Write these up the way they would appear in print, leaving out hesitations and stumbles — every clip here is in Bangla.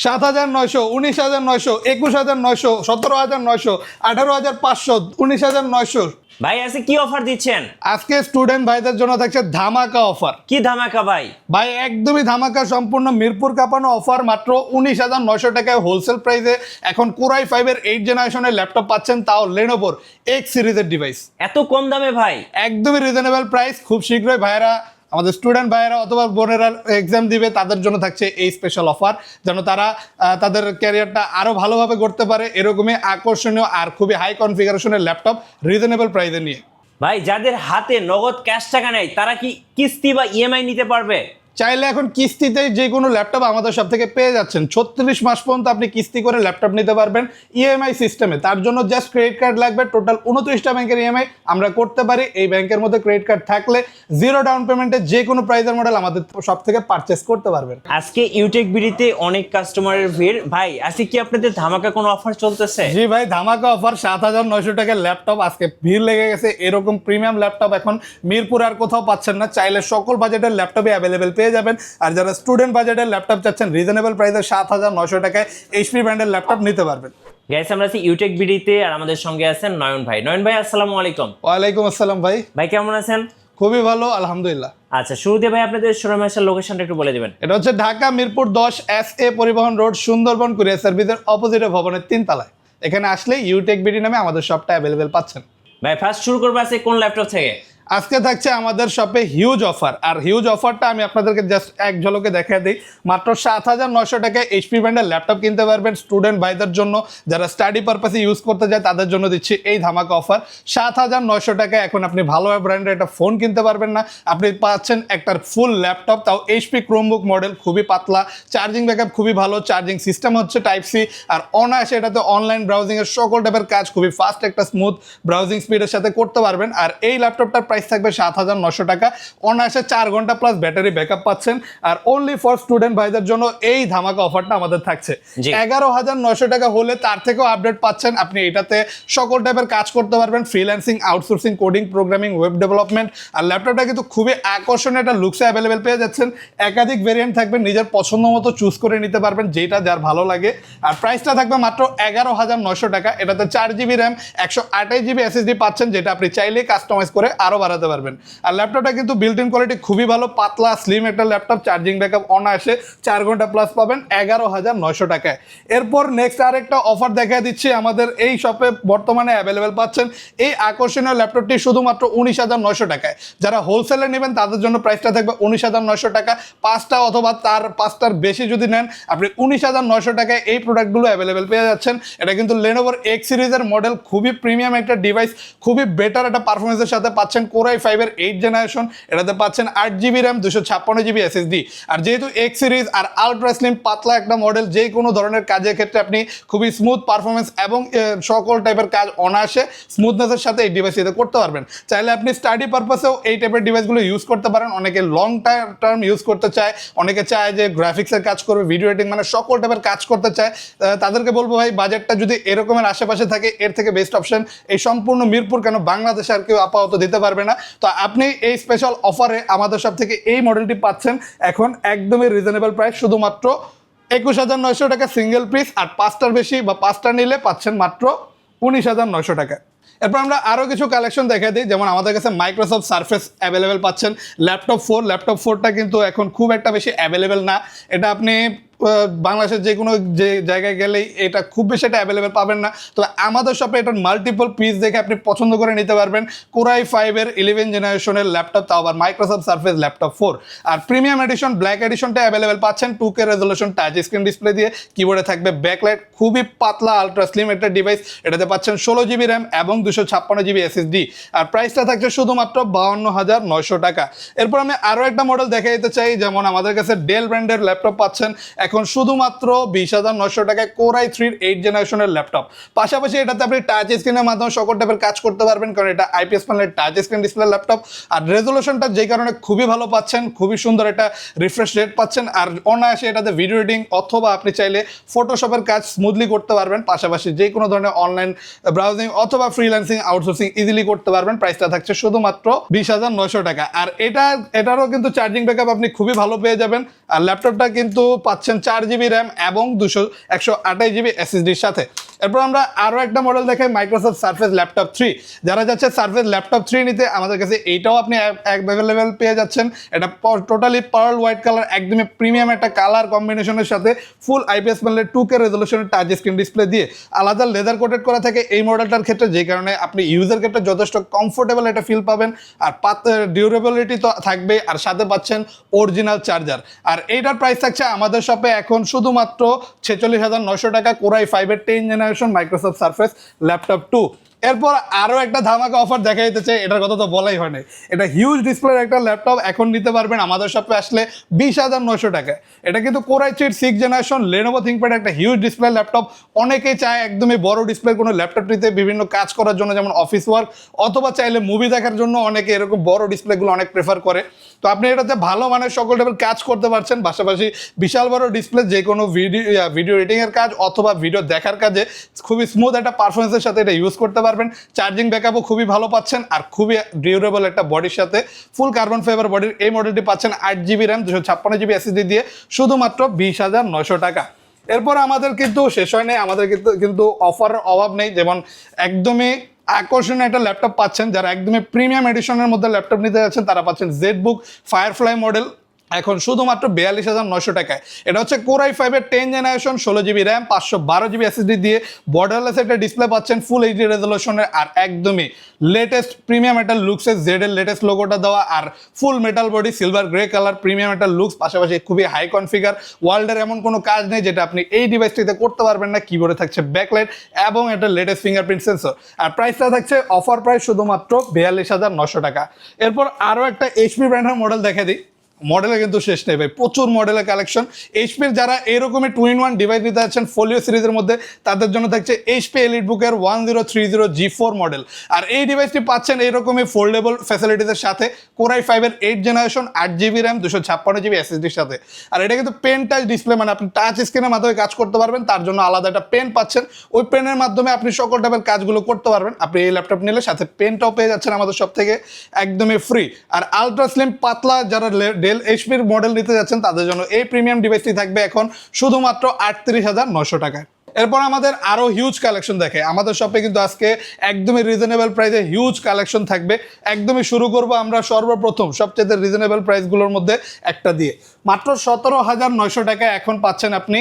7,900, 19,900, 21,900, 17,900, 18,500, 19,900। ভাই আজকে কি অফার দিচ্ছেন? আজকে স্টুডেন্ট ভাইদের জন্য থাকছে ধামাকা অফার। কি ধামাকা ভাই? ভাই একদমই ধামাকা, সম্পূর্ণ মিরপুর কাঁপানো অফার। মাত্র 19,900 টাকায় হোলসেল প্রাইসে এখন কোরাই 5 এর 8 জেনারেশনের ল্যাপটপ পাচ্ছেন, তাও লেনোভোর এক্স সিরিজের ডিভাইস। এত কম দামে ভাই? একদমই রিজনেবল প্রাইস। খুব শীঘ্রই ভাইরা, আমাদের স্টুডেন্ট ভাইয়েরা অথবা বোনেরা এক্সাম দিবে, তাদের জন্য থাকছে এই স্পেশাল অফার, যেন তারা তাদের ক্যারিয়ারটা আরো ভালোভাবে করতে পারে। এরকমই আকর্ষণীয় আর খুবই হাই কনফিগারেশনের ল্যাপটপ রিজনেবল প্রাইসে নিয়ে। ভাই যাদের হাতে নগদ ক্যাশ টাকা নেই তারা কি কিস্তি বা ইএমআই নিতে পারবে? চাইলে এখন কিস্তিতে যে কোনো ল্যাপটপ আমাদের সব থেকে পেয়ে যাচ্ছেন। 36 মাস পর্যন্ত আপনি কিস্তি করে ল্যাপটপ নিতে পারবেন ইএমআই সিস্টেমে। তার জন্য জাস্ট ক্রেডিট কার্ড লাগবে। টোটাল 29টা ব্যাংকের ইএমআই আমরা করতে পারি। এই ব্যাংকের মধ্যে ক্রেডিট কার্ড থাকলে জিরো ডাউন পেমেন্টে যে কোনো প্রাইসের মডেল আমাদের সব থেকে পারচেস করতে পারবেন। আজকে ইউটেক বিডিতে অনেক কাস্টমারের ভিড়। ভাই আজকে কি আপনাদের ধামাকা কোনো অফার চলতেছে? জি ভাই, ধামাকা অফার। 7,900 টাকার ল্যাপটপ আজকে ভিড় লেগে গেছে। এরকম প্রিমিয়াম ল্যাপটপ এখন মিরপুর আর কোথাও পাচ্ছেন না। চাইলে সকল বাজেটের ল্যাপটপই অ্যাভেলেবেল পেয়ে যাবেন। আর যারা স্টুডেন্ট বাজেটের ল্যাপটপ চাচ্ছেন রিজনেবল প্রাইসে 7,900 টাকায় এইচপি ব্র্যান্ডের ল্যাপটপ নিতে পারবেন। গাইস আমরা আছি ইউটেক বিডিতে আর আমাদের সঙ্গে আছেন নয়ন ভাই। নয়ন ভাই আসসালামু আলাইকুম। ওয়ালাইকুম আসসালাম ভাই। ভাই কেমন আছেন? খুবই ভালো, আলহামদুলিল্লাহ। আচ্ছা শুরুতে ভাই আপনাদের শোরুমের আসার লোকেশনটা একটু বলে দিবেন। এটা হচ্ছে ঢাকা মিরপুর 10 SA পরিবহন রোড, সুন্দরবন কুরিয়ার সার্ভিসের অপোজিটে ভবনের 3 তলায়। এখানে আসলে ইউটেক বিডি নামে আমাদের শপটা অ্যাভেলেবেল পাচ্ছেন। ভাই ফার্স্ট শুরু করবো আজকে কোন ল্যাপটপ থেকে? আজকে থাকছে আমাদের শপে হিউজ অফার। আর হিউজ অফারটা আমি আপনাদেরকে জাস্ট এক ঝলকে দেখা দিই। মাত্র 7,900 টাকায় এইচপি ব্র্যান্ডের ল্যাপটপ কিনতে পারবেন স্টুডেন্ট ভাইদের জন্য। যারা স্টাডি পারপাসে ইউজ করতে যায় তাদের জন্য দিচ্ছি এই ধামাকা অফার। 7,900 টাকায় এখন আপনি ভালো ব্র্যান্ডের একটা ফোন কিনতে পারবেন না, আপনি পাচ্ছেন একটা ফুল ল্যাপটপ, তাও এইচপি ক্রোমবুক মডেল। খুবই পাতলা, চার্জিং ব্যাকআপ খুবই ভালো, চার্জিং সিস্টেম হচ্ছে টাইপ সি। আর অনায়াসে এটাতে অনলাইন ব্রাউজিংয়ের সকল টাইপের কাজ খুবই ফাস্ট একটা স্মুথ ব্রাউজিং স্পিডের সাথে করতে পারবেন। আর এই ল্যাপটপটার প্রাইস থাকবে 7,900 টাকা। অনায়াসে 4 ঘন্টা প্লাস ব্যাটারি ব্যাকআপ পাচ্ছেন। আর অনলি ফর স্টুডেন্ট ভাইদের জন্য এই ধামাকা অফারটা আমাদের থাকছে। 11,900 টাকা হলে তার থেকেও আপডেট পাচ্ছেন। আপনি এটাতে সকল টাইপের কাজ করতে পারবেন, freelancing, outsourcing, coding, programming, web development. আর ল্যাপটপটা কিন্তু খুবই আকর্ষণীয় একটা লুকসে অ্যাভেলেবেল পেয়ে যাচ্ছেন। একাধিক ভেরিয়েন্ট থাকবে, নিজের পছন্দ মতো চুজ করে নিতে পারবেন যেটা যার ভালো লাগে। আর প্রাইসটা থাকবে মাত্র 11,900 টাকা। এটাতে 4GB র্যাম, 128GB SSD পাচ্ছেন, যেটা আপনি চাইলেই কাস্টমাইজ করে আরও বাড়াতে পারবেন। আর ল্যাপটপটা কিন্তু বিল্ট ইন কোয়ালিটি খুবই ভালো, পাতলা স্লিম একটা ল্যাপটপ। চার্জিং ব্যাকআপ অনায়াসে 4 ঘন্টা প্লাস পাবেন 11,900 টাকায়। এরপর নেক্সট আরেকটা অফার দেখা দিচ্ছি। আমাদের এই শপে বর্তমানে অ্যাভেলেবেল পাচ্ছেন এই আকর্ষণীয় ল্যাপটপটি শুধুমাত্র 19,900 টাকায়। যারা হোলসেলে নেবেন তাদের জন্য প্রাইসটা থাকবে 19,900 টাকা। 5টা অথবা তার 5টার বেশি যদি নেন আপনি 19,900 টাকায় এই প্রোডাক্টগুলো অ্যাভেলেবেল পেয়ে যাচ্ছেন। এটা কিন্তু লেনোভোর এক্স সিরিজের মডেল, খুবই প্রিমিয়াম একটা ডিভাইস, খুবই বেটার একটা পারফরমেন্সের সাথে পাচ্ছেন কোরাই 5 এর 8 জেনারেশন। এটাতে পাচ্ছেন 8GB র্যাম, 256GB SSD। আর যেহেতু এক্স সিরিজ আর আলট্রা স্লিম পাতলা একটা মডেল, যে কোনো ধরনের কাজের ক্ষেত্রে আপনি খুবই স্মুথ পারফরমেন্স এবং সকল টাইপের কাজ অনায়াসে স্মুথনেসের সাথে এই ডিভাইস করতে পারবেন। চাইলে আপনি স্টাডি পারপাসেও এই টাইপের ডিভাইসগুলো ইউজ করতে পারেন। অনেকে লং টার্ম ইউজ করতে চায়, অনেকে চায় যে গ্রাফিক্সের কাজ করবে, ভিডিও এডিটিং, মানে সকল টাইপের কাজ করতে চায়। তাদেরকে বলবো ভাই, বাজেটটা যদি এরকমের আশেপাশে থাকে এর থেকে বেস্ট অপশন এই সম্পূর্ণ মিরপুর কেন বাংলাদেশে আর কেউ আপাতত দিতে পারবে না। তো আপনি এই স্পেশাল অফারে আমাদের সব থেকে এই মডেলটি পাচ্ছেন এখন একদমই রিজনেবল প্রাইস, শুধুমাত্র 21,900 টাকা সিঙ্গেল পিস। আর 5টার বেশি বা 5টা নিলে পাচ্ছেন মাত্র 19,900 টাকা। এরপর আমরা আরও কিছু কালেকশন দেখা দিই। যেমন আমাদের কাছে মাইক্রোসফট সারফেস অ্যাভেলেবেল পাচ্ছেন ল্যাপটপ 4। ল্যাপটপ 4টা কিন্তু এখন খুব একটা বেশি অ্যাভেলেবেল না। এটা আপনি বাংলাদেশের যে কোনো যে জায়গায় গেলেই এটা খুব বেশি এটা অ্যাভেলেবেল পাবেন না। তবে আমাদের শপে এটার মাল্টিপল পিস দেখে আপনি পছন্দ করে নিতে পারবেন। কোরাই 5 এর 11 জেনারেশনের ল্যাপটপ, তাও আবার মাইক্রোসফট সারফেস ল্যাপটপ 4। আর প্রিমিয়াম এডিশন ব্ল্যাক এডিশনটা অ্যাভেলেবেল পাচ্ছেন 2K resolution touch screen display দিয়ে। কিবোর্ডে থাকবে ব্যাকলাইট, খুবই পাতলা আলট্রা স্লিম একটা ডিভাইস। এটাতে পাচ্ছেন 16GB র্যাম এবং 256GB SSD। আর প্রাইসটা থাকছে শুধুমাত্র 52,900 টাকা। এরপর আমি আরও একটা মডেল দেখা দিতে চাই। যেমন আমাদের কাছে ডেল ব্র্যান্ডের ল্যাপটপ পাচ্ছেন এখন শুধুমাত্র 20,900 টাকায় কোরাই 3 8 জেনারেশনের ল্যাপটপ। পাশাপাশি এটাতে আপনি টাচ স্ক্রিনের মাধ্যমে সকল টাইপের কাজ করতে পারবেন, কারণ এটা IPS প্যানেলের টাচ স্ক্রিন ডিসপ্লে ল্যাপটপ। আর রেজলিউশনটা যে কারণে খুবই ভালো পাচ্ছেন, খুবই সুন্দর একটা রিফ্রেশ রেট পাচ্ছেন। আর অনায়াসে এটাতে ভিডিও এডিটিং অথবা আপনি চাইলে ফটোশপের কাজ স্মুথলি করতে পারবেন। পাশাপাশি যে কোনো ধরনের অনলাইন ব্রাউজিং অথবা ফ্রিল্যান্সিং, আউটসোর্সিং ইজিলি করতে পারবেন। প্রাইসটা থাকছে শুধুমাত্র 20,900 টাকা। আর এটারও কিন্তু চার্জিং ব্যাকআপ আপনি খুবই ভালো পেয়ে যাবেন। আর ল্যাপটপটা কিন্তু পাচ্ছেন পাচ্ছেন 4GB র্যাম এবং 128GB SSDর সাথে। এরপর আমরা আরও একটা মডেল দেখাই, মাইক্রোসফট সারফেস ল্যাপটপ 3। যারা যাচ্ছে সারফেস ল্যাপটপ 3 নিতে, আমাদের কাছে এইটাও আপনি অ্যাভেলেবেল পেয়ে যাচ্ছেন। এটা টোটালি পার্ল হোয়াইট কালার, একদমই প্রিমিয়াম একটা কালার কম্বিনেশনের সাথে ফুল IPS প্যানেলের 2K রেজলিউশনের টাচ স্ক্রিন ডিসপ্লে দিয়ে আলাদা লেদার কোটেড করা থাকে এই মডেলটার ক্ষেত্রে, যে কারণে আপনি ইউজের ক্ষেত্রে যথেষ্ট কমফোর্টেবল একটা ফিল পাবেন। আর ডিউরেবিলিটি তো থাকবে, আর সাথে পাচ্ছেন অরিজিনাল চার্জার। আর এইটার প্রাইস থাকছে আমাদের শপে এখন শুধুমাত্র 46,900 টাকা, কোরাই 5-এর 10th generation Microsoft Surface laptop 2। এরপর আরও একটা ধামাকা অফার দেখা যেতেছে, এটার কথা তো বলাই হয়নি। এটা হিউজ ডিসপ্লের একটা ল্যাপটপ এখন নিতে পারবেন আমাদের শপে আসলে 20,900 টাকায়। এটা কিন্তু core i 3 6th generation Lenovo ThinkPad একটা হিউজ ডিসপ্লে ল্যাপটপ। অনেকেই চায় একদমই বড় ডিসপ্লে কোনো ল্যাপটপ নিতে বিভিন্ন কাজ করার জন্য, যেমন অফিস ওয়ার্ক, অথবা চাইলে মুভি দেখার জন্য অনেকে এরকম বড় ডিসপ্লেগুলো অনেক প্রেফার করে। তো আপনি এটাতে ভালো মানের সকল টাইপের কাজ করতে পারছেন, পাশাপাশি বিশাল বড় ডিসপ্লে যে কোনো ভিডিও এডিটিংয়ের কাজ অথবা ভিডিও দেখার কাজে খুবই স্মুথ একটা পারফরমেন্সের সাথে এটা ইউজ করতে পারবেন। চার্জিং ব্যাকআপও খুবই ভালো পাচ্ছেন, আর খুবই ডিউরেবল একটা বডির সাথে ফুল কার্বন ফাইবার বডির এই মডেলটি পাচ্ছেন 8GB র্যাম 256GB SSD দিয়ে শুধুমাত্র 20,900 টাকা। এরপর আমাদের কিন্তু শেষ হয় নাই, আমাদের কিন্তু অফারের অভাব নেই। যেমন একদমই আকর্ষণীয় একটা ল্যাপটপ পাচ্ছেন, যারা একদমই প্রিমিয়াম এডিশনের মধ্যে ল্যাপটপ নিতে যাচ্ছেন তারা পাচ্ছেন জেডবুক ফায়ারফ্লাই মডেল এখন শুধুমাত্র 42,900 টাকায়। এটা হচ্ছে কোরাই 5-এর 10th generation 16GB RAM 512GB SSD দিয়ে বর্ডারলেস একটা ডিসপ্লে পাচ্ছেন ফুল HD রেজলিউশনের, আর একদমই লেটেস্ট প্রিমিয়াম একটা লুকসে জেডের লেটেস্ট লোগোটা দেওয়া, আর full metal body silver grey colour premium একটা লুকস, পাশাপাশি খুবই হাই কনফিগার। ওয়ার্ল্ডের এমন কোনো কাজ নেই যেটা আপনি এই ডিভাইসটিতে করতে পারবেন না। কিবোর্ডে থাকছে ব্যাকলাইট এবং একটা লেটেস্ট ফিঙ্গারপ্রিন্ট সেন্সর, আর প্রাইসটা থাকছে অফার প্রাইস শুধুমাত্র 42,900 টাকা। এরপর আরও একটা এইচপি ব্র্যান্ডের মডেল দেখে দিই। মডেলে কিন্তু শেষ নেই ভাই, প্রচুর মডেলের কালেকশন। এইচপির যারা এরকমই 2-in-1 ডিভাইস নিতে যাচ্ছেন ফোলিও সিরিজের মধ্যে, তাদের জন্য থাকছে এইচপি এলিটবুকের 1030 G4 মডেল। আর এই ডিভাইসটি পাচ্ছেন এইরকমই ফোল্ডেবল ফ্যাসিলিটিসের সাথে কোরাই 5-এর 8th generation 8GB RAM 256GB SSDর সাথে। আর এটা কিন্তু পেন টাচ ডিসপ্লে, মানে আপনি টাচ স্ক্রিনের মাধ্যমে কাজ করতে পারবেন, তার জন্য আলাদা একটা পেন পাচ্ছেন। ওই পেনের মাধ্যমে আপনি সকল টাইপের কাজগুলো করতে পারবেন। আপনি এই ল্যাপটপ নিলে সাথে পেনটাও পেয়ে যাচ্ছেন আমাদের সব থেকে একদমই ফ্রি। আর আলট্রা স্লিম পাতলা যারা ডেল এইচপির মডেল নিতে যাচ্ছেন তাদের জন্য এই প্রিমিয়াম ডিভাইসটি থাকবে এখন শুধুমাত্র 38,900 টাকায়। এরপর আমাদের আরও হিউজ কালেকশন দেখে আমাদের শপে কিন্তু আজকে একদমই রিজনেবল প্রাইসে হিউজ কালেকশন থাকবে। একদমই শুরু করব আমরা সর্বপ্রথম সবচেয়ে রিজনেবল প্রাইসগুলোর মধ্যে একটা দিয়ে। মাত্র 17,900 টাকায় এখন পাচ্ছেন আপনি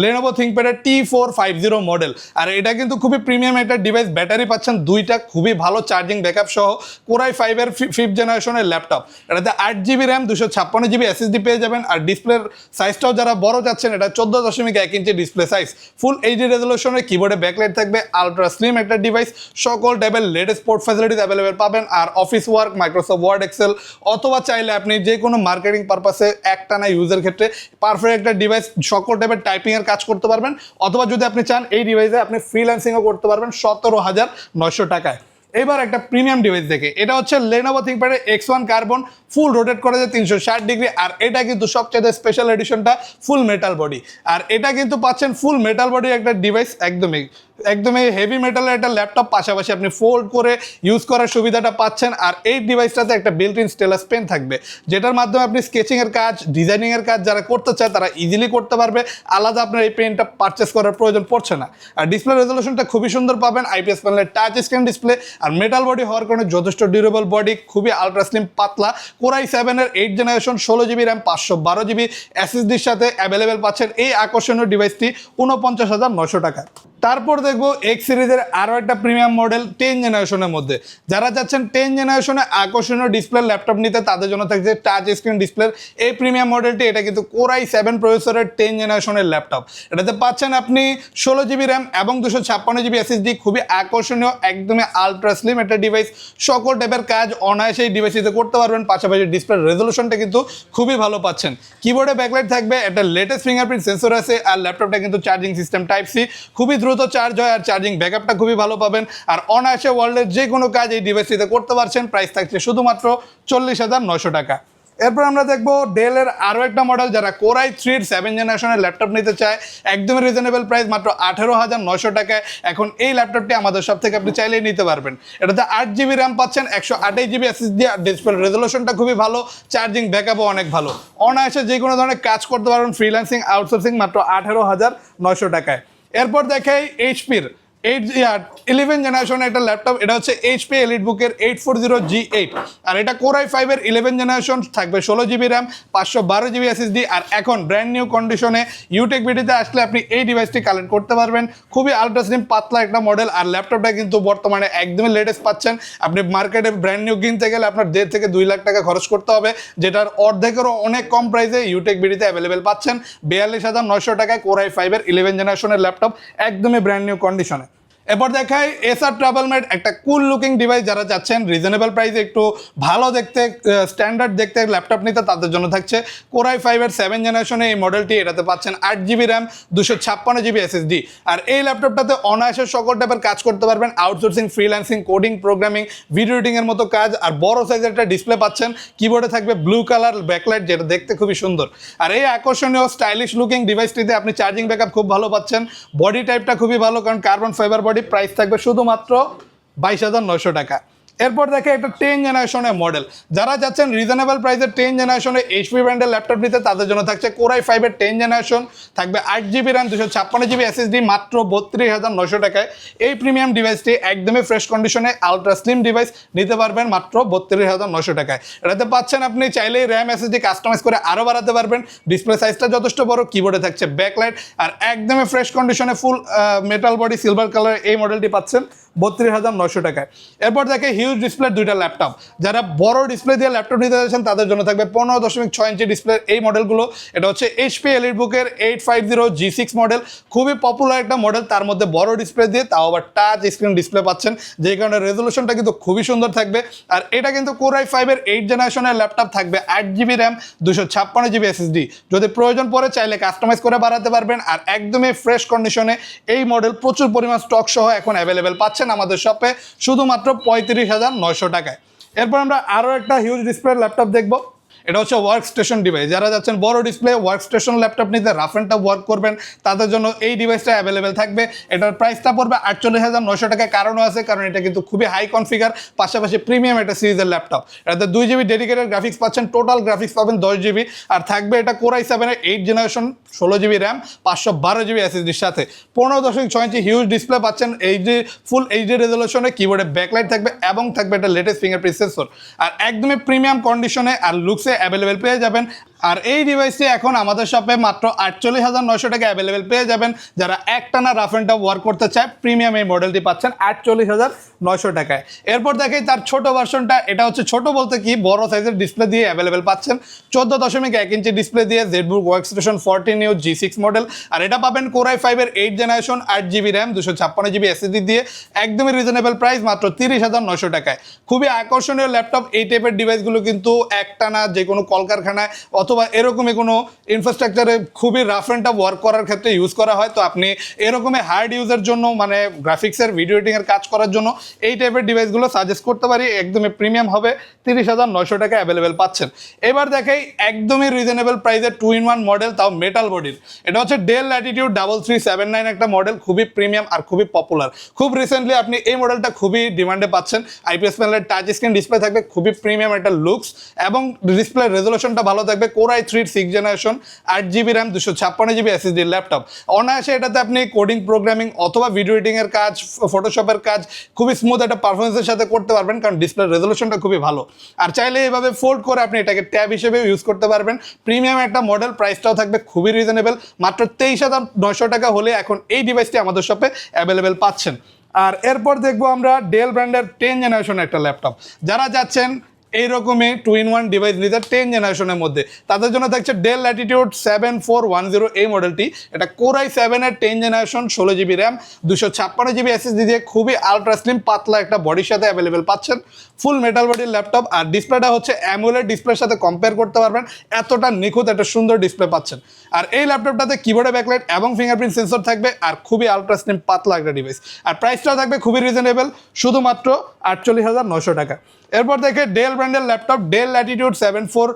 লেনোভো থিংকপ্যাডের T450 মডেল। আর এটা কিন্তু খুবই প্রিমিয়াম একটা ডিভাইস, ব্যাটারি পাচ্ছেন দুইটা, খুবই ভালো চার্জিং ব্যাকআপ সহ কোরাই 5-এর 5th জেনারেশনের ল্যাপটপ। এটাতে 8GB র্যাম 256GB SSD পেয়ে যাবেন। আর ডিসপ্লের সাইজটাও যারা বড় চাচ্ছেন, এটা 14.1 ইঞ্চি ডিসপ্লে সাইজ, ফুল HD রেজলিউশনের, কিবোর্ডে ব্যাকলাইট থাকবে, আলট্রা স্লিম একটা ডিভাইস, সকল টাইপের লেটেস্ট পোর্ট ফ্যাসিলিটিস অ্যাভেলেবেল পাবেন। আর office work, Microsoft Word, Excel, অথবা চাইলে আপনি যে কোনো মার্কেটিং পারপাসে একটানা ইউজের ক্ষেত্রে পারফেক্ট একটা ডিভাইস, সকল টাইপের টাইপিংয়ের কাজ করতে পারবেন। অথবা যদি আপনি চান এই ডিভাইসে আপনি ফ্রিল্যান্সিংও করতে পারবেন 17,900 টাকায়। এবার একটা প্রিমিয়াম ডিভাইস দেখে, এটা হচ্ছে লেনোভো থিংকপ্যাডের X1 কার্বন, ফুল রোটেট করা যায় 360 ডিগ্রি। আর এটা কিন্তু সবচেয়ে স্পেশাল এডিশনটা ফুল মেটাল বডি। আর এটা কিন্তু পাচ্ছেন ফুল মেটাল বডির একটা ডিভাইস, একদমই হেভি মেটালের একটা ল্যাপটপ, পাশাপাশি আপনি ফোল্ড করে ইউজ করার সুবিধাটা পাচ্ছেন। আর এই ডিভাইসটাতে একটা বিল্ট ইন স্টেলাস পেন থাকবে, যেটার মাধ্যমে আপনি স্কেচিংয়ের কাজ, ডিজাইনিংয়ের কাজ যারা করতে চায় তারা ইজিলি করতে পারবে। আলাদা আপনার এই পেনটা পারচেস করার প্রয়োজন পড়ছে না। আর ডিসপ্লে রেজলিউশনটা খুবই সুন্দর পাবেন, IPS প্যানেলের টাচ স্ক্রিন ডিসপ্লে, আর মেটাল বডি হওয়ার কারণে যথেষ্ট ডিউরেবল বডি, খুবই আলট্রা স্লিম পাতলা। কোরাই 7-এর 8th generation 16GB RAM 512GB SSDর সাথে অ্যাভেলেবেল পাচ্ছেন এই আকর্ষণীয় ডিভাইসটি 49,900 টাকা। তারপর দেখবো এক্স সিরিজের আরও একটা প্রিমিয়াম মডেল 10th জেনারেশনের মধ্যে। যারা যাচ্ছেন 10th জেনারেশনে আকর্ষণীয় ডিসপ্লে ল্যাপটপ নিতে, তাদের জন্য থাকছে টাচ স্ক্রিন ডিসপ্লের এই প্রিমিয়াম মডেলটি। এটা কিন্তু কোরাই 7 প্রসেসরের 10th জেনারেশনের ল্যাপটপ। এটাতে পাচ্ছেন আপনি 16GB র্যাম এবং 256GB SSD, খুবই আকর্ষণীয়, একদমই আলট্রা স্লিম একটা ডিভাইস, সকল টাইপের কাজ অনায়াসে এই ডিভাইসটিতে করতে পারবেন। পাশাপাশি ডিসপ্লের রেজলিউশনটা কিন্তু খুবই ভালো পাচ্ছেন। কিবোর্ডে ব্যাকলাইট থাকবে, একটা লেটেস্ট ফিঙ্গারপ্রিন্ট সেন্সর আছে। আর ল্যাপটপটা কিন্তু চার্জিং সিস্টেম টাইপ সি, খুবই দ্রুত চার্জ হয়, আর চার্জিং ব্যাকআপটা খুবই ভালো পাবেন। আর অনায়াসে ওয়ার্ল্ডের যে কোনো কাজ এই ডিভাইসটিতে করতে পারছেন। প্রাইস থাকছে শুধুমাত্র 40,900 টাকা। এরপর আমরা দেখবো ডেলের আরও একটা মডেল, যারা কোরাই 3 7 জেনারেশনের ল্যাপটপ নিতে চায়, একদমই রিজনেবল প্রাইস, মাত্র 18,900 টাকায় এখন এই ল্যাপটপটি আমাদের সব থেকে আপনি চাইলেই নিতে পারবেন। এটাতে 8GB র্যাম পাচ্ছেন, 128GB SSD, আর ডিসপ্লে রেজলিউশনটা খুবই ভালো, চার্জিং ব্যাকআপও অনেক ভালো, অনায়াসে যে কোনো ধরনের কাজ করতে পারবেন, ফ্রিল্যান্সিং আউটসোর্সিং, মাত্র 18,900 টাকায়। এরপর দেখাই এইচপির 11 জেনারেশনের একটা ল্যাপটপ, এটা হচ্ছে এইচপি এলিটবুকের 840G8, আর এটা কোরাই 5-এর 11 জেনারেশন, থাকবে 16GB র্যাম, 512GB SSD, আর এখন ব্র্যান্ড নিউ কন্ডিশনে ইউটেক বিডিতে আসলে আপনি এই ডিভাইসটি কালেক্ট করতে পারবেন। খুবই আলট্রা স্লিম পাতলা একটা মডেল, আর ল্যাপটপটা কিন্তু বর্তমানে একদমই লেটেস্ট পাচ্ছেন। আপনি মার্কেটে ব্র্যান্ড নিউ কিনতে গেলে আপনার 1.5 থেকে 2 লাখ টাকা খরচ করতে হবে, যেটার অর্ধেকেরও অনেক কম প্রাইসে ইউটেক বিডিতে অ্যাভেলেবেল পাচ্ছেন 42,900 টাকায় কোরাই 5-এর 11 জেনারেশনের ল্যাপটপ, একদমই ব্র্যান্ড নিউ কন্ডিশনে। এরপর দেখায় এসার ট্রাভেলমেট, একটা কুল লুকিং ডিভাইস, যারা চাচ্ছেন রিজনেবল প্রাইসে একটু ভালো দেখতে, স্ট্যান্ডার্ড দেখতে ল্যাপটপ নিতে, তাদের জন্য থাকছে কোরাই 5-এর 7 জেনারেশনে এই মডেলটি। এটাতে পাচ্ছেন 8GB র্যাম, 256GB SSD, আর এই ল্যাপটপটাতে অনায়াসে সকল টাইপের কাজ করতে পারবেন, outsourcing, freelancing, coding, programming, video এডিটিংয়ের মতো কাজ, আর বড় সাইজের একটা ডিসপ্লে পাচ্ছেন, কিবোর্ডে থাকবে ব্লু কালার ব্যাকলাইট, যেটা দেখতে খুবই সুন্দর। আর এই আকর্ষণীয় স্টাইলিশ লুকিং ডিভাইসটিতে আপনি চার্জিং ব্যাকআপ খুব ভালো পাচ্ছেন, বডি টাইপটা খুবই ভালো, কারণ কার্বন ফাইবার বডি, প্রাইস থাকবে শুধুমাত্র 22,900 টাকা। এরপর দেখে একটা 10 জেনারেশনের মডেল, যারা যাচ্ছেন রিজনেবল প্রাইসে 10 জেনারেশনে এইচপি ব্র্যান্ডের ল্যাপটপ নিতে, তাদের জন্য থাকছে কোরাই 5-এর 10 জেনারেশন, থাকবে 8GB র্যাম, 256GB SSD, মাত্র 32,900 টাকায়। এই প্রিমিয়াম ডিভাইসটি একদমই ফ্রেশ কন্ডিশনে আলট্রা স্লিম ডিভাইস নিতে পারবেন মাত্র 32,900 টাকায়। এটাতে পাচ্ছেন আপনি চাইলেই র্যাম SSD কাস্টমাইজ করে আরও বাড়াতে পারবেন, ডিসপ্লে সাইজটা যথেষ্ট বড়, কিবোর্ডে থাকছে ব্যাকলাইট, আর একদমই ফ্রেশ কন্ডিশনে ফুল মেটাল বডি সিলভার কালার এই মডেলটি পাচ্ছেন 32,900 টাকায়। এরপর দেখে হিউজ ডিসপ্লে দুইটা ল্যাপটপ, যারা বড় ডিসপ্লে দিয়ে ল্যাপটপ নিতে চাচ্ছেন, তাদের জন্য থাকবে 15.6 ইঞ্চি ডিসপ্লে এই মডেলগুলো। এটা হচ্ছে এইচপি এলিটবুকের 850G6 মডেল, খুবই পপুলার একটা মডেল, তার মধ্যে বড় ডিসপ্লে দিয়ে, তাও আবার টাচ স্ক্রিন ডিসপ্লে পাচ্ছেন, যে কারণে রেজলিউশনটা কিন্তু খুবই সুন্দর থাকবে। আর এটা কিন্তু কোরাই 5-এর 8 জেনারেশনের ল্যাপটপ, থাকবে 8GB র্যাম, 256GB SSD, যদি প্রয়োজন পড়ে চাইলে কাস্টমাইজ করে বাড়াতে পারবেন। আর একদমই ফ্রেশ কন্ডিশনে এই মডেল প্রচুর পরিমাণ স্টক সহ এখন অ্যাভেলেবেল পাচ্ছেন আমাদের শপে শুধুমাত্র 35,900 টাকায়। এরপর আমরা আরও একটা হিউজ ডিসপ্লে ল্যাপটপ দেখবো, এটা হচ্ছে ওয়ার্ক স্টেশন ডিভাইস, যারা যাচ্ছেন বড় ডিসপ্লে ওয়ার্ক স্টেশন ল্যাপটপ নিতে, রাফ অ্যান্ড টাফ ওয়ার্ক করবেন, তাদের জন্য এই ডিভাইসটা অ্যাভেলেবেল থাকবে। এটার প্রাইসটা পড়বে 48,900 টাকা, কারণও আছে, কারণ এটা কিন্তু খুবই হাই কনফিগার, পাশাপাশি প্রিমিয়াম একটা সিরিজের ল্যাপটপ। এটাতে 2GB ডেডিকেটেড গ্রাফিক্স পাচ্ছেন, টোটাল গ্রাফিক্স পাবেন 10GB, আর থাকবে এটা কোরাই 7-এর 8 জেনারেশন, 16GB র্যাম, 512GB SSDর সাথে 15.6 ইঞ্চি হিউজ ডিসপ্লে পাচ্ছেন, ফুল এইচডি রেজলিউশনে, কিবোর্ডে ব্যাকলাইট থাকবে, এবং থাকবে একটা লেটেস্ট ফিঙ্গারপ্রিন্ট সেন্সর, আর একদমই প্রিমিয়াম কন্ডিশনে আর লুকসে অ্যাভেলেবেল পেয়ে যাবেন। আর এই ডিভাইসটি এখন আমাদের শপে মাত্র 48,900 টাকা অ্যাভেলেবেল পেয়ে যাবেন। যারা একটানা রাফ অ্যান্ড টাফ ওয়ার্ক করতে চায়, প্রিমিয়াম এই মডেলটি পাচ্ছেন 48,900 টাকায়। এরপর দেখেই তার ছোট ভার্সনটা, এটা হচ্ছে ছোট বলতে কি বড় সাইজের ডিসপ্লে দিয়ে অ্যাভেলেবেল পাচ্ছেন, 14.1 ইঞ্চি ডিসপ্লে দিয়ে, জেডবুক ওয়ার্কস্টেশন 14 G6 মডেল, আর এটা পাবেন কোরাই 5-এর 8 generation, 8GB RAM, 256GB SSD দিয়ে, একদমই রিজনেবল প্রাইস মাত্র 30,900 টাকায়। খুবই আকর্ষণীয় ল্যাপটপ, এই টাইপের ডিভাইসগুলো কিন্তু একটানা যে কোনো কলকারখানায় অথবা এরকমই কোনো ইনফ্রাস্ট্রাকচারে খুবই রাফ অ্যান্ড টাফ ওয়ার্ক করার ক্ষেত্রে ইউজ করা হয়। তো আপনি এরকমই হার্ড ইউজের জন্য, মানে গ্রাফিক্সের ভিডিও এডিটিংয়ের কাজ করার জন্য এই টাইপের ডিভাইসগুলো সাজেস্ট করতে পারি, একদমই প্রিমিয়াম হবে, 30,900 টাকা অ্যাভেলেবেল পাচ্ছেন। এবার দেখাই একদমই রিজনেবল প্রাইসের 2-in-1 মডেল, তাও মেটাল বডির। এটা হচ্ছে ডেল ল্যাটিটিউড 3379 একটা মডেল, খুবই প্রিমিয়াম আর খুবই পপুলার। খুব রিসেন্টলি আপনি এই মডেলটা খুবই ডিমান্ডে পাচ্ছেন, IPS প্যানেলের টাচ স্ক্রিন ডিসপ্লে থাকবে, খুবই প্রিমিয়াম একটা লুকস, এবং ডিসপ্লে রেজলিউশনটা ভালো থাকবে। Core i 3 6 generation, 8GB RAM, 256GB SSD laptop, অনায়াসে এটাতে আপনি কোডিং, প্রোগ্রামিং অথবা ভিডিও এডিটিংয়ের কাজ, ফটোশপের কাজ খুবই স্মুথ একটা পারফরমেন্সের সাথে করতে পারবেন, কারণ ডিসপ্লে রেজলিউশনটা খুবই ভালো। আর চাইলে এইভাবে ফোল্ড করে আপনি এটাকে ট্যাব হিসেবে ইউজ করতে পারবেন। প্রিমিয়াম একটা মডেল, প্রাইসটাও থাকবে খুবই রিজনেবল, মাত্র 23,900 টাকা হলে এখন এই ডিভাইসটি আমাদের শপে অ্যাভেলেবেল পাচ্ছেন। আর এরপর দেখবো আমরা ডেল ব্র্যান্ডের 10 জেনারেশন একটা ল্যাপটপ, যারা যাচ্ছেন এইরকমই 2-in-1 ডিভাইস নিতে 10 জেনারেশনের মধ্যে, তাদের জন্য থাকছে ডেল ল্যাটিটিউড 7410 এই মডেলটি। এটা কোরাই 7-এর 10 generation, 16GB RAM, 256GB SSD দিয়ে, খুবই আলট্রা স্লিম পাতলা একটা বডির সাথে অ্যাভেলেবেল পাচ্ছেন, ফুল মেটাল বডির ল্যাপটপ। আর ডিসপ্লেটা হচ্ছে অ্যামোলেড ডিসপ্লের সাথে কম্পেয়ার করতে পারবেন, এতটা নিখুঁত একটা সুন্দর ডিসপ্লে পাচ্ছেন। আর এই ল্যাপটপটাতে কিবোর্ডে ব্যাকলাইট এবং ফিঙ্গারপ্রিন্ট সেন্সর থাকবে, আর খুবই আলট্রা স্লিম পাতলা একটা ডিভাইস, আর প্রাইসটাও থাকবে খুবই রিজনেবল, শুধুমাত্র 48,900 টাকা। এরপর দেখে ডেল ব্র্যান্ডের ল্যাপটপ, ডেল ল্যাটিটিউড 74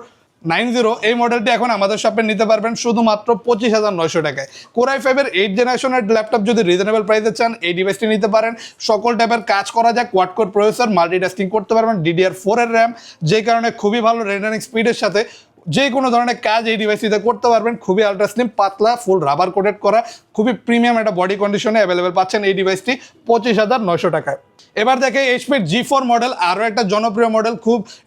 90 এই মডেলটি এখন আমাদের শপে নিতে পারবেন শুধুমাত্র 25,900 টাকায়। কোরাই 5-এর 8 জেনারেশনের ল্যাপটপ যদি রিজনেবল প্রাইসে চান এই ডিভাইসটি নিতে পারেন। সকল টাইপের কাজ করা যায়, কোয়াড কোর প্রসেসর, মাল্টিটাস্কিং করতে পারবেন, DDR4 এর র্যাম, যে কারণে খুবই ভালো রেন্ডারিং স্পিডের সাথে যে কোনো ধরনের কাজ এই ডিভাইসটিতে করতে পারবেন। খুবই আলট্রা স্লিম, পাতলা, ফুল রাবার কোটেড করা, খুবই প্রিমিয়াম একটা বডি কন্ডিশনে অ্যাভেলেবেল পাচ্ছেন এই ডিভাইসটি 25,900 টাকায়। এবার দেখে এইচপির G4 মডেল, আরও একটা জনপ্রিয় মডেল,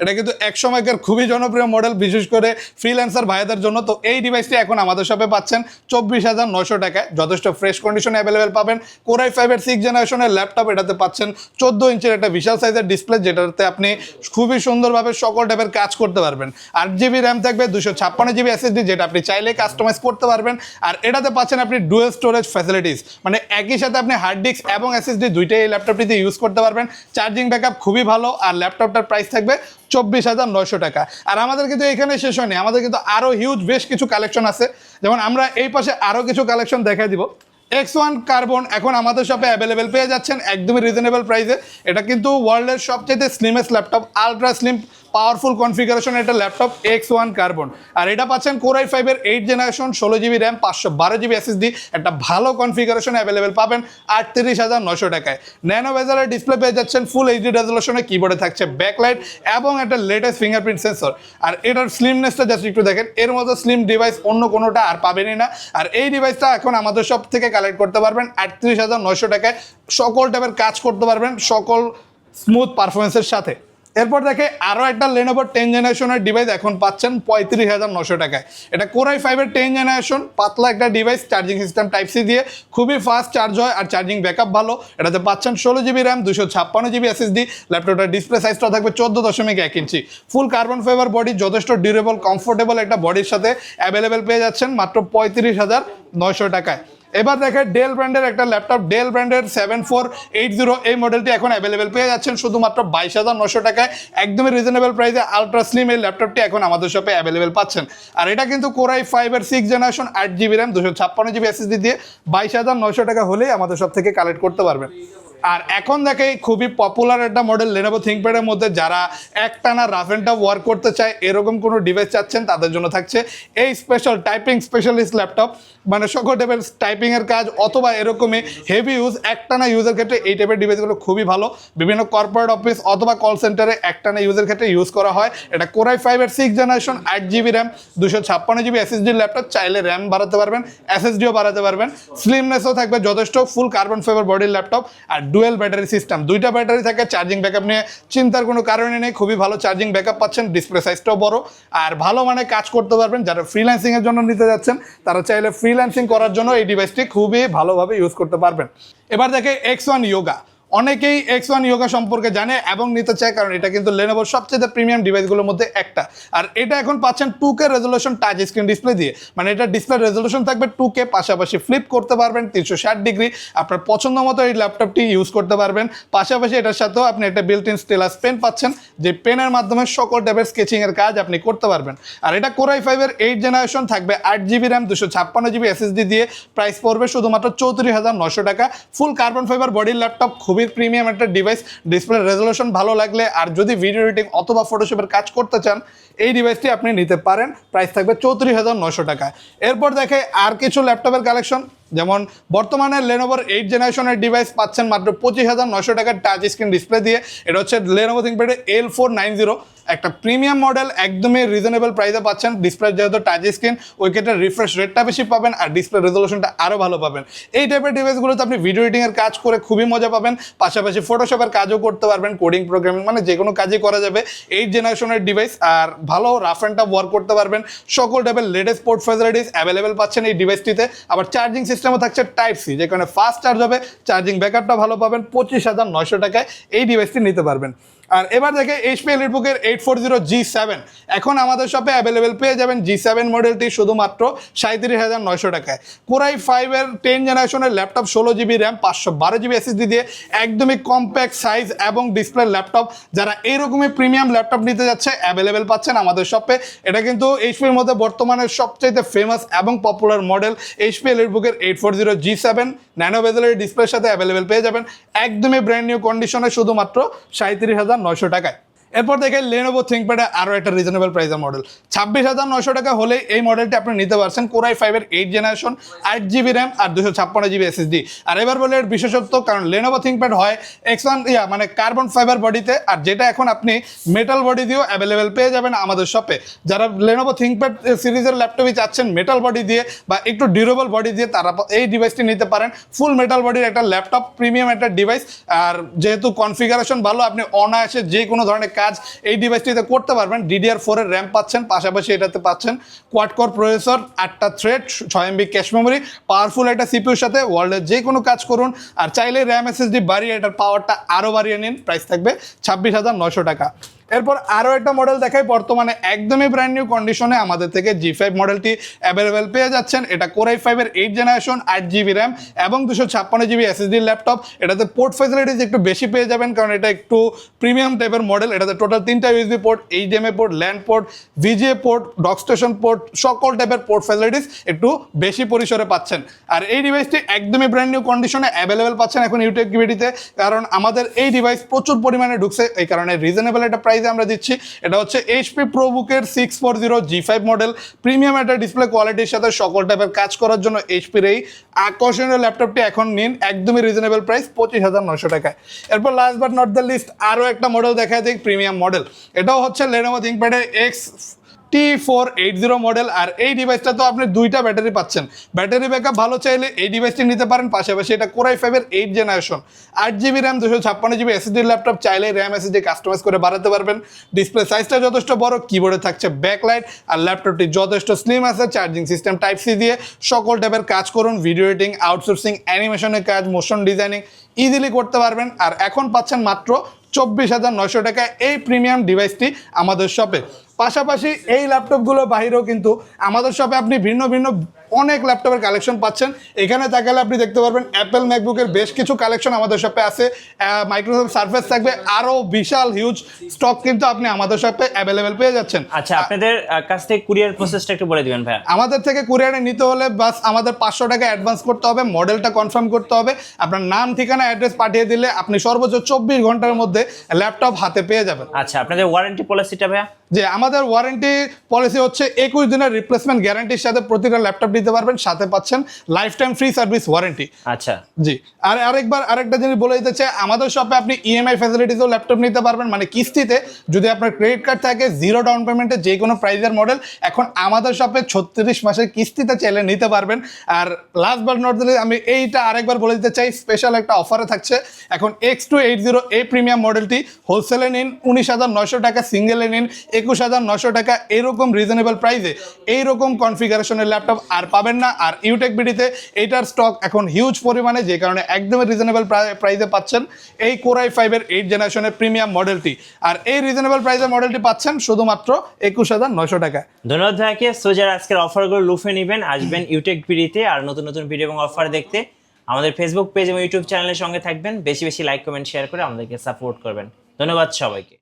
এটা কিন্তু এক সময়কার খুবই জনপ্রিয় মডেল, বিশেষ করে ফ্রিল্যান্সার ভাইদের জন্য। তো এই ডিভাইসটি এখন আমাদের শপে পাচ্ছেন 24,900 টাকায়, যথেষ্ট ফ্রেশ কন্ডিশনে অ্যাভেলেবেল পাবেন। কোরাই 5-এর 6 জেনারেশনের ল্যাপটপ, এটাতে পাচ্ছেন 14 ইঞ্চের একটা বিশাল সাইজের ডিসপ্লে, যেটাতে আপনি খুবই সুন্দরভাবে সকল টাইপের কাজ করতে পারবেন। 8 জিবি র্যাম থাকবে, 256 জিবি SSD, যেটা আপনি চাইলে কাস্টমাইজ করতে পারবেন। আর এটাতে পাচ্ছেন আপনি ডুয়েল স্টোরেজ ফ্যাসিলিটিস, মানে একই সাথে আপনি হার্ড ডিস্ক এবং SSD দুইটাই এই ল্যাপটপটিতে ইউজ করতে পারবেন। চার্জিং ব্যাকআপ খুবই ভালো, আর ল্যাপটপটার প্রাইস থাকবে 24,900 টাকা। আর আমাদের কিন্তু এখানে শেষ হয়নি, আমাদের কিন্তু আরও হিউজ বেশ কিছু কালেকশন আছে। যেমন আমরা এই পাশে আরও কিছু কালেকশন দেখাই দিব। X1 কার্বন এখন আমাদের শপে অ্যাভেলেবেল পেয়ে যাচ্ছেন একদমই রিজনেবল প্রাইসে। এটা কিন্তু ওয়ার্ল্ডের সবচেয়ে slimmest laptop, ultra slim powerful configuration একটা ল্যাপটপ X1 কার্বন। আর এটা পাচ্ছেন কোরাই 5-এর 8 generation, 16 GB RAM, 512 GB SSD, একটা ভালো কনফিগারেশন অ্যাভেলেবেল পাবেন 38,900 টাকায়। ন্যানো বেজেলের ডিসপ্লে পেয়ে যাচ্ছেন, ফুল এইচডি রেজলিউশনে, কিবোর্ডে থাকছে ব্যাকলাইট এবং একটা লেটেস্ট ফিঙ্গারপ্রিন্ট সেন্সর। আর এটার স্লিমনেসটা জাস্ট একটু দেখেন, এর মতো স্লিম ডিভাইস অন্য কোনোটা আর পাবেনই না। আর এই ডিভাইসটা এখন আমাদের শপ থেকে কালেক্ট করতে পারবেন 38,900 টাকায়, সকল টাইপের কাজ করতে পারবেন সকল স্মুথ পারফরমেন্সের সাথে। এরপর দেখে আরও একটা Lenovo 10 জেনারেশনের ডিভাইস এখন পাচ্ছেন 35,900 টাকায়। এটা কোরাই 5-এর 10 জেনারেশন, পাতলা একটা device, charging system type C দিয়ে খুবই ফাস্ট চার্জ হয় আর চার্জিং ব্যাকআপ ভালো। এটাতে পাচ্ছেন 16 জিবি র্যাম, 256 জিবি SSD, ল্যাপটপটার ডিসপ্লে সাইজটা থাকবে 14.1 inch, full carbon fibre body, যথেষ্ট ডিউরেবল কমফোর্টেবল একটা বডির সাথে অ্যাভেলেবেল পেয়ে যাচ্ছেন মাত্র 35,900 টাকায়। এবার দেখে ডেল ব্র্যান্ডের একটা ল্যাপটপ, ডেল ব্র্যান্ডের 7480 এই মডেলটি এখন অ্যাভেলেবেল পেয়ে যাচ্ছেন শুধুমাত্র 22,900 টাকায়, একদমই রিজনেবল প্রাইসে আলট্রা স্লিম এই ল্যাপটপটি এখন আমাদের শপে অ্যাভেলেবেল পাচ্ছেন। আর এটা কিন্তু কোরাই 5-এর 6 generation, 8 GB RAM, 256 GB SSD দিয়ে 22,900 টাকা হলেই আমাদের শপ থেকে কালেক্ট করতে পারবেন। আর এখন দেখে খুবই পপুলার একটা মডেল Lenovo ThinkPad-এর মধ্যে, যারা একটানা রাফ অ্যান্ড টাফ ওয়ার্ক করতে চায়, এরকম কোনো ডিভাইস চাচ্ছেন তাদের জন্য থাকছে এই স্পেশাল টাইপিং স্পেশালিস্ট ল্যাপটপ। মানে সকল টাইপের টাইপিংয়ের কাজ অথবা এরকমই হেভি ইউজ, একটানা ইউজের ক্ষেত্রে এই টাইপের ডিভাইসগুলো খুবই ভালো। বিভিন্ন কর্পোরেট অফিস অথবা কল সেন্টারে একটানা ইউজের ক্ষেত্রে ইউজ করা হয়। এটা কোরাই 5-এর 6 generation, 8 GB RAM, 256 GB SSD laptop, চাইলে র্যাম বাড়াতে পারবেন, SSDও বাড়াতে পারবেন, স্লিমনেসও থাকবে যথেষ্ট, ফুল কার্বন ফাইবার বডির ল্যাপটপ। আর ডুয়েল ব্যাটারি সিস্টেম, দুইটা ব্যাটারি থাকে, চার্জিং ব্যাকআপ নিয়ে চিন্তার কোনো কারণে নেই, খুবই ভালো চার্জিং ব্যাকআপ পাচ্ছেন, ডিসপ্লে সাইজটাও বড়, আর ভালো মানে কাজ করতে পারবেন। যারা ফ্রিল্যান্সিংয়ের জন্য নিতে যাচ্ছেন তারা চাইলে ফ্রিল্যান্সিং করার জন্য এই ডিভাইসটি খুবই ভালোভাবে ইউজ করতে পারবেন। এবার দেখে X1 Yoga, অনেকেই X1 Yoga সম্পর্কে জানে এবং নিতে চায়, কারণ এটা কিন্তু Lenovoর সবচেয়ে প্রিমিয়াম ডিভাইসগুলোর মধ্যে একটা। আর এটা এখন পাচ্ছেন 2K resolution touch screen display দিয়ে, মানে এটা ডিসপ্লে রেজলিউশন থাকবে 2K, পাশাপাশি ফ্লিপ করতে পারবেন 360 ডিগ্রি, আপনার পছন্দ মতো এই ল্যাপটপটি ইউজ করতে পারবেন। পাশাপাশি এটার সাথেও আপনি একটা বিল্ট ইন স্টেলাস পেন পাচ্ছেন, যে পেনের মাধ্যমে সকল টাইপের স্কেচিংয়ের কাজ আপনি করতে পারবেন। আর এটা কোরাই 5-এর 8 জেনারেশন, থাকবে 8 জিবি র্যাম, 256 জিবি SSD দিয়ে, প্রাইস পড়বে শুধুমাত্র 34,900 টাকা। ফুল কার্বন ফাইবার বডির ল্যাপটপ, খুবই প্রিমিয়াম একটা ডিভাইস, ডিসপ্লে রেজলিউশন ভালো লাগলে আর যদি ভিডিও এডিটিং অথবা ফটোশপের কাজ করতে চান এই ডিভাইসটি আপনি নিতে পারেন, প্রাইস থাকবে 34,900 টাকা। এরপর দেখে আর কিছু ল্যাপটপের কালেকশন, যেমন বর্তমানে Lenovoর 8 জেনারেশনের ডিভাইস পাচ্ছেন মাত্র 25,900 টাকার টাচ স্ক্রিন ডিসপ্লে দিয়ে। এটা হচ্ছে Lenovo ThinkPad L490, একটা প্রিমিয়াম মডেল, একদমই রিজনেবল প্রাইসে পাচ্ছেন। ডিসপ্লে যেহেতু টাচ স্ক্রিন, ওই ক্ষেত্রে রিফ্রেশ রেটটা বেশি পাবেন আর ডিসপ্লে রেজলিউশনটা আরও ভালো পাবেন। এই টাইপের ডিভাইসগুলোতে আপনি ভিডিও এডিটিংয়ের কাজ করে খুবই মজা পাবেন, পাশাপাশি ফটোশপের কাজও করতে পারবেন, কোডিং প্রোগ্রামিং, মানে যে কোনো কাজই করা যাবে 8 জেনারেশনের ডিভাইস। আর ভালো রাফ অ্যান্ড টাফ ওয়ার্ক করতে পারবেন, সকল টাইপের লেটেস্ট পোর্ট ফ্যাসিলিটিস অ্যাভেলেবেল পাচ্ছেন এই ডিভাইসটিতে। আবার চার্জিং সিস্টেমও থাকছে টাইপ সি, যে কারণে ফাস্ট চার্জ হবে, চার্জিং ব্যাকআপটা ভালো পাবেন। 25,900 টাকায় এই ডিভাইসটি নিতে পারবেন। আর এবার দেখে HP EliteBook-এর 840 G7 এখন আমাদের শপে অ্যাভেলেবেল পেয়ে যাবেন। G7 মডেলটি শুধুমাত্র 37,900 টাকায়। কোরাই 5-এর 10 জেনারেশনের laptop, 16 GB RAM, 512 GB SSD দিয়ে, একদমই কম্প্যাক্ট সাইজ এবং ডিসপ্লে ল্যাপটপ। যারা এইরকমই প্রিমিয়াম ল্যাপটপ নিতে যাচ্ছে অ্যাভেলেবেল পাচ্ছেন আমাদের শপে। এটা কিন্তু HP-র মধ্যে বর্তমানে সবচাইতে ফেমাস এবং পপুলার মডেল HP EliteBook-এর 840 G7 ন্যানো বেজেলের ডিসপ্লের সাথে অ্যাভেলেবেল পেয়ে যাবেন, একদমই ব্র্যান্ড নিউ কন্ডিশনে শুধুমাত্র 37,900 টাকায়। এরপর দেখে Lenovo ThinkPad আরো একটা রিজনেবল প্রাইসের মডেল 26,900 টাকা হলে এই মডেলটি আপনি নিতে পারছেন Core i5 এর 8 জেনারেশন 8GB RAM আর 256GB SSD। আর এবার বলে এর বিশেষত্ব, কারণ Lenovo ThinkPad হয় X1 মানে কার্বন ফাইবার বডিতে, আর যেটা এখন আপনি মেটাল বডি দিয়েও অ্যাভেলেবেল পেয়ে যাবেন আমাদের শপে। যারা Lenovo ThinkPad সিরিজের ল্যাপটপই চাচ্ছেন মেটাল বডি দিয়ে বা একটু ডিউরেবল বডি দিয়ে, তারা এই ডিভাইসটি নিতে পারেন। ফুল মেটাল বডির একটা ল্যাপটপ, প্রিমিয়াম একটা ডিভাইস, আর যেহেতু কনফিগারেশন ভালো, আপনি অনায়াসে যে কোনো ধরনের কাজ এই ডিভাইসটিতে করতে পারবেন। DDR4 এর র্যাম পাচ্ছেন, পাশাপাশি এটাতে পাচ্ছেন কোয়াড কোর প্রসেসর, 8টা thread, 6MB cache memory, powerful একটা সিপিইউর সাথে ওয়ার্ল্ডের যে কোনো কাজ করুন। আর চাইলে র্যাম SSD বাড়িয়ে এটার পাওয়ারটা আরও বাড়িয়ে নিন। প্রাইস থাকবে 26,900 টাকা। এরপর আরও একটা মডেল দেখাই, বর্তমানে একদমই ব্র্যান্ড নিউ কন্ডিশনে আমাদের থেকে G5 মডেলটি অ্যাভেলেবেল পেয়ে যাচ্ছেন। এটা Core i5 এর 8 জেনারেশন 8GB RAM এবং 256GB SSD ল্যাপটপ। এটাতে পোর্ট ফ্যাসিলিটিস একটু বেশি পেয়ে যাবেন, কারণ এটা একটু প্রিমিয়াম টাইপের মডেল। এটাতে টোটাল 3টা USB port, HDMI port, land port, VGA port, dock station port, সকল টাইপের পোর্ট ফ্যাসিলিটিস একটু বেশি পরিসরে পাচ্ছেন। আর এই ডিভাইসটি একদমই ব্র্যান্ড নিউ কন্ডিশনে অ্যাভেলেবেল পাচ্ছেন এখন ইউটেকবিডিতে, কারণ আমাদের এই ডিভাইস প্রচুর পরিমাণে ঢুকছে, এই কারণে রিজনেবল একটা প্রাইসে আমরা দিচ্ছি। এটা হচ্ছে HP ProBook-এর 640 G5 মডেল, প্রিমিয়াম একটা ডিসপ্লে কোয়ালিটির সাথে সকল টাইপের কাজ করার জন্য HP-র এই আকর্ষণীয় ল্যাপটপটি এখন নিন একদমই রিজনেবল প্রাইস 25,900 টাকায়। এরপর last but not the least আরও একটা মডেল দেখা দিই, প্রিমিয়াম মডেল। এটাও হচ্ছে Lenovo ThinkPad-এর T480 মডেল। আর এই ডিভাইসটা তো আপনি 2টা ব্যাটারি পাচ্ছেন, ব্যাটারি ব্যাকআপ ভালো চাইলে এই ডিভাইসটি নিতে পারেন। পাশাপাশি এটা Core i5 এর 8 generation 8GB RAM 256GB SSD laptop, চাইলে র্যাম SSD কাস্টমাইজ করে বাড়াতে পারবেন। ডিসপ্লে সাইজটা যথেষ্ট বড়, কিবোর্ডে থাকছে ব্যাকলাইট, আর ল্যাপটপটি যথেষ্ট স্লিম আছে। চার্জিং সিস্টেম Type-C দিয়ে সকল টাইপের কাজ করুন, ভিডিও এডিটিং, আউটসোর্সিং, অ্যানিমেশনের কাজ, মোশন ডিজাইনিং ইজিলি করতে পারবেন। আর এখন পাচ্ছেন মাত্র 24,900 টাকায় এই প্রিমিয়াম ডিভাইসটি আমাদের শপে। পাশাপাশি এই ল্যাপটপগুলো বাহিরেও কিন্তু আমাদের শপে আপনি ভিন্ন ভিন্ন অনেক ল্যাপটপের কালেকশন পাচ্ছেন। এখানে তাকালে আপনি দেখতে পারবেন অ্যাপেল ম্যাকবুকের বেশ কিছু কালেকশন আমাদের শপে আছে, মাইক্রোসফট সার্ফেস থাকবে, আরও বিশাল হিউজ স্টক কিন্তু আপনি আমাদের শপে অ্যাভেলেবেল পেয়ে যাচ্ছেন। আচ্ছা, আপনাদের কাছ থেকে কুরিয়ার প্রসেসটা একটু বলে দিবেন ভাই। আমাদের থেকে কুরিয়ারে নিতে হলে বাস আমাদের 500 টাকা অ্যাডভান্স করতে হবে, মডেলটা কনফার্ম করতে হবে, আপনার নাম, ঠিকানা, অ্যাড্রেস পাঠিয়ে দিলে আপনি সর্বোচ্চ 24 ঘন্টার মধ্যে ল্যাপটপ হাতে পেয়ে যাবেন। আচ্ছা, আপনাদের ওয়ারেন্টি পলিসিটা ভাইয়া? যে আমাদের ওয়ারেন্টি পলিসি হচ্ছে 21 দিনের রিপ্লেসমেন্ট গ্যারান্টির সাথে প্রতিটা ল্যাপটপ দিতে পারবেন, সাথে পাচ্ছেন life time free service warranty. আচ্ছা জি। আর আরেকটা জিনিস বলে দিতে চাই, আমাদের শপে আপনি EMI ফ্যাসিলিটিসও ল্যাপটপ নিতে পারবেন, মানে কিস্তিতে। যদি আপনার ক্রেডিট কার্ড থাকে, 0 ডাউন পেমেন্টে যে কোনো প্রাইজের মডেল এখন আমাদের শপে 36 মাসের কিস্তিতে চাইলে নিতে পারবেন। আর লাস্ট বাট নট দিলে আমি এইটা আরেকবার বলে দিতে চাই, স্পেশাল একটা অফারে থাকছে এখন X280 এই প্রিমিয়াম মডেলটি হোলসেলে নিন 19,900 টাকা, সিঙ্গেলে নিন 21,900 টাকা। এরকম রিজনেবল প্রাইসে এইরকম কনফিগারেশনের ল্যাপটপ আর পাবেন না। আর ইউটেকবিডিতে এইটার স্টক এখন হিউজ পরিমাণে, যে কারণে একদমই রিজনেবল প্রাইসে পাচ্ছেন এই Core i5 এর 8 জেনারেশনের প্রিমিয়াম মডেলটি। আর এই রিজনেবল প্রাইসের মডেলটি পাচ্ছেন শুধুমাত্র 21,900 টাকা। ধন্যবাদ ভাইকে। সো যারা আজকের অফারগুলো লুফে নেবেন, আসবেন ইউটেকবিডিতে আর নতুন নতুন ভিডিও এবং অফার দেখতে আমাদের ফেসবুক পেজ এবং ইউটিউব চ্যানেলের সঙ্গে থাকবেন। বেশি বেশি লাইক, কমেন্ট, শেয়ার করে আমাদেরকে সাপোর্ট করবেন। ধন্যবাদ সবাইকে।